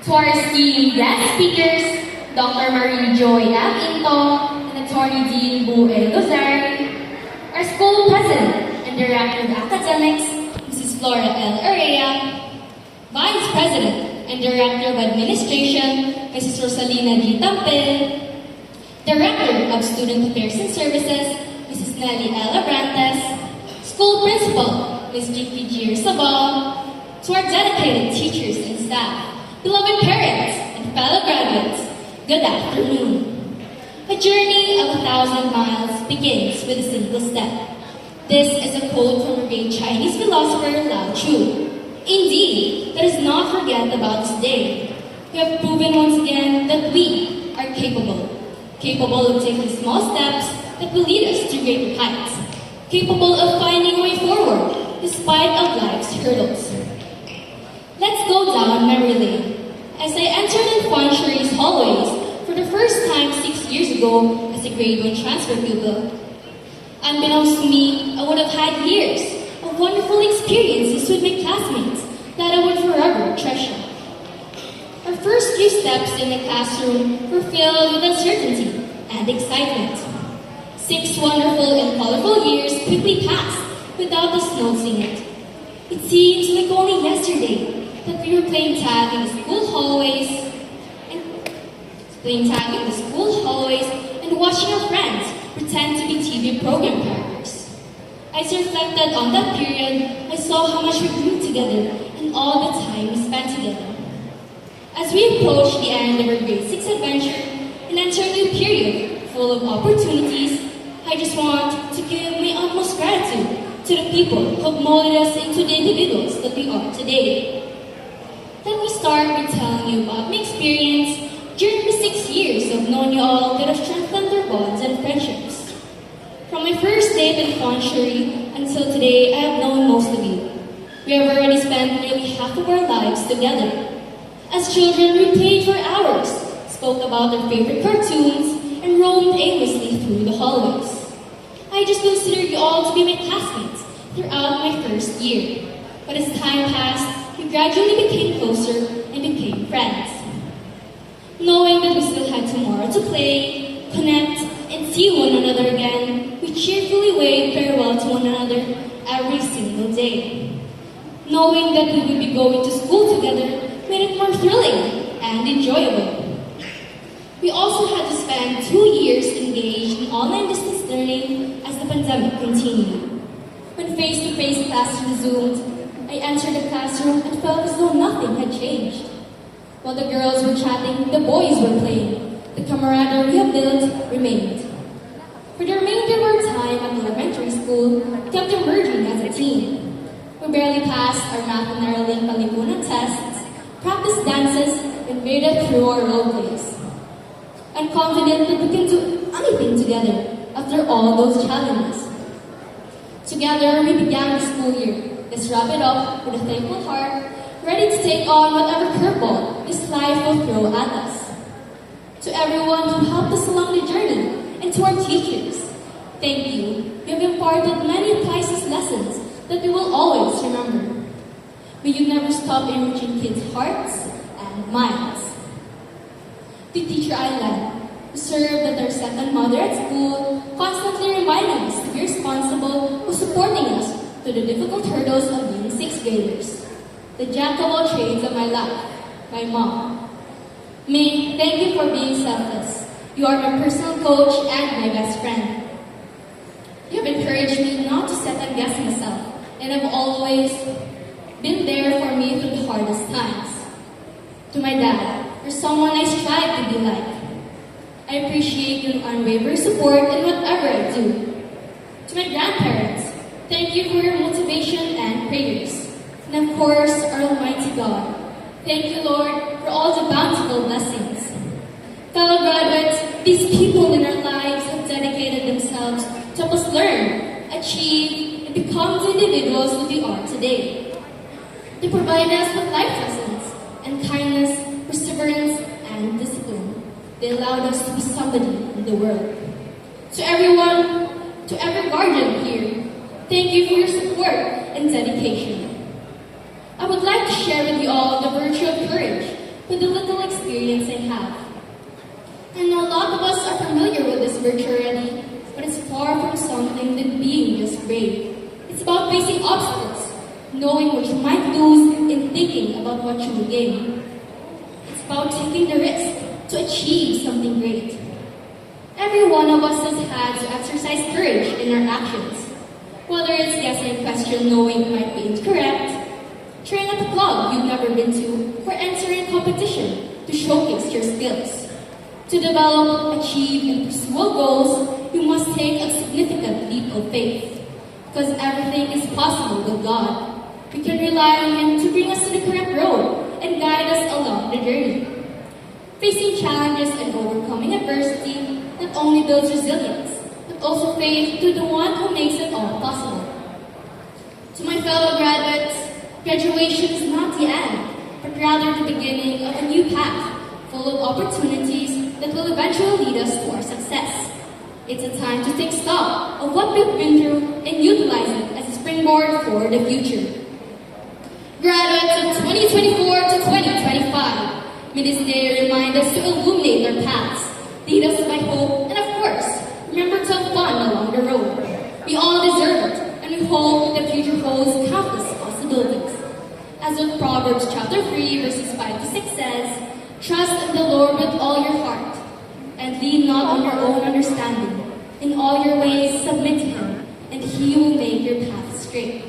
To our esteemed guest speakers, Dr. Marie Joy F. Into and Attorney Dean Bue Lozari, our school president and director of academics, Mrs. Flora L. Area, vice president and director of administration, Mrs. Rosalina G. Tampil, director of student affairs and services, Mrs. Nelly L. Abrantes, school principal, Ms. G.P. Gier Sabal, to our dedicated teachers and staff, beloved parents and fellow graduates, good afternoon. A journey of 1,000 miles begins with a single step. This is a quote from a great Chinese philosopher Lao Tzu. Indeed, let us not forget about this day. We have proven once again that we are capable of taking small steps that will lead us to greater heights, capable of finding a way forward despite of life's hurdles. Let's go down memory lane. As I entered Infancherie's hallways for the first time 6 years ago as a grade 1 transfer pupil. Unbeknownst to me, I would have had years of wonderful experiences with my classmates that I would forever treasure. Our first few steps in the classroom were filled with uncertainty and excitement. 6 wonderful and colorful years quickly passed without us noticing it. It seems like only yesterday that we were playing tag in the school hallways and watching our friends pretend to be TV program characters. As I reflected on that period, I saw how much we grew together and all the time we spent together. As we approach the end of our grade 6 adventure and enter a new period full of opportunities, I just want to give my utmost gratitude to the people who have molded us into the individuals that we are today. Let me start by telling you about my experience during the 6 years of knowing you all that have strengthened our bonds and friendships. From my first day at Infancherie until today, I have known most of you. We have already spent nearly half of our lives together. As children, we played for hours, spoke about our favorite cartoons, and roamed aimlessly through the hallways. I just consider you all to be my classmates throughout my first year. But as time passed, we gradually became closer and became friends. Knowing that we still had tomorrow to play, connect, and see one another again, we cheerfully waved farewell to one another every single day. Knowing that we would be going to school together made it more thrilling and enjoyable. We also had to spend 2 years engaged in online distance learning as the pandemic continued. When face-to-face class resumed, I entered the classroom and felt as though nothing had changed. While the girls were chatting, the boys were playing. The camaraderie we have built remained. For the remainder of our time at elementary school, we kept emerging as a team. We barely passed our math and Araling Kalipunan tests, practiced dances, and made it through our role plays. I'm confident that we can do anything together after all those challenges. Together, we began the school year. Let's wrap it up with a thankful heart, ready to take on whatever curveball this life will throw at us. To everyone who helped us along the journey, and to our teachers, thank you. You have imparted many priceless lessons that we will always remember. May you never stop enriching kids' hearts and minds. To Teacher Island, who served as our second mother at school, constantly reminding us to be responsible for supporting us through the difficult hurdles of being 6th graders. The jack of all trades of my life, my mom. May, thank you for being selfless. You are my personal coach and my best friend. You have encouraged me not to second guess myself, and have always been there for me through the hardest times. To my dad, you're someone I strive to be like. I appreciate your unwavering support in whatever I do. To my grandparents, thank you for your motivation and prayers. And of course, our Almighty God. Thank you, Lord, for all the bountiful blessings. Fellow graduates, these people in our lives have dedicated themselves to help us learn, achieve, and become the individuals that we are today. They provide us with life lessons and kindness, perseverance, and discipline. They allowed us to be somebody in the world. To everyone, to every guardian here, thank you for your support and dedication. I would like to share with you all the virtue of courage with the little experience I have. And a lot of us are familiar with this virtue already, but it's far from something than being just brave. It's about facing obstacles, knowing what you might lose and thinking about what you will gain. It's about taking the risk to achieve something great. Every one of us has had to exercise courage in our actions. Whether it's guessing a question knowing it might be incorrect, trying at a club you've never been to, or entering a competition to showcase your skills. To develop, achieve, and pursue our goals, you must take a significant leap of faith. Because everything is possible with God. We can rely on Him to bring us to the correct road and guide us along the journey. Facing challenges and overcoming adversity not only builds resilience, but also faith to the one who makes it all possible. To my fellow graduates, graduation is not the end, but rather the beginning of a new path full of opportunities that will eventually lead us to our success. It's a time to take stock of what we've been through and utilize it as a springboard for the future. Graduates of 2024 to 2025, may this day remind us to illuminate our paths, lead us by hope, and of course, remember to have fun along the road. We all deserve it, and we hope that the future holds countless possibilities. As with Proverbs chapter 3, verses 5 to 6 says, trust in the Lord with all your heart, and lean not on your own understanding. In all your ways submit to Him, and He will make your path straight.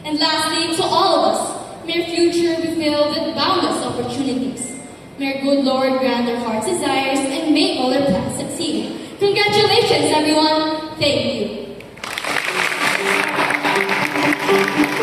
And lastly, to all of us, may our future be filled with boundless opportunities. May our good Lord grant our heart's desires and make all our plans succeed. Congratulations, everyone! Thank you.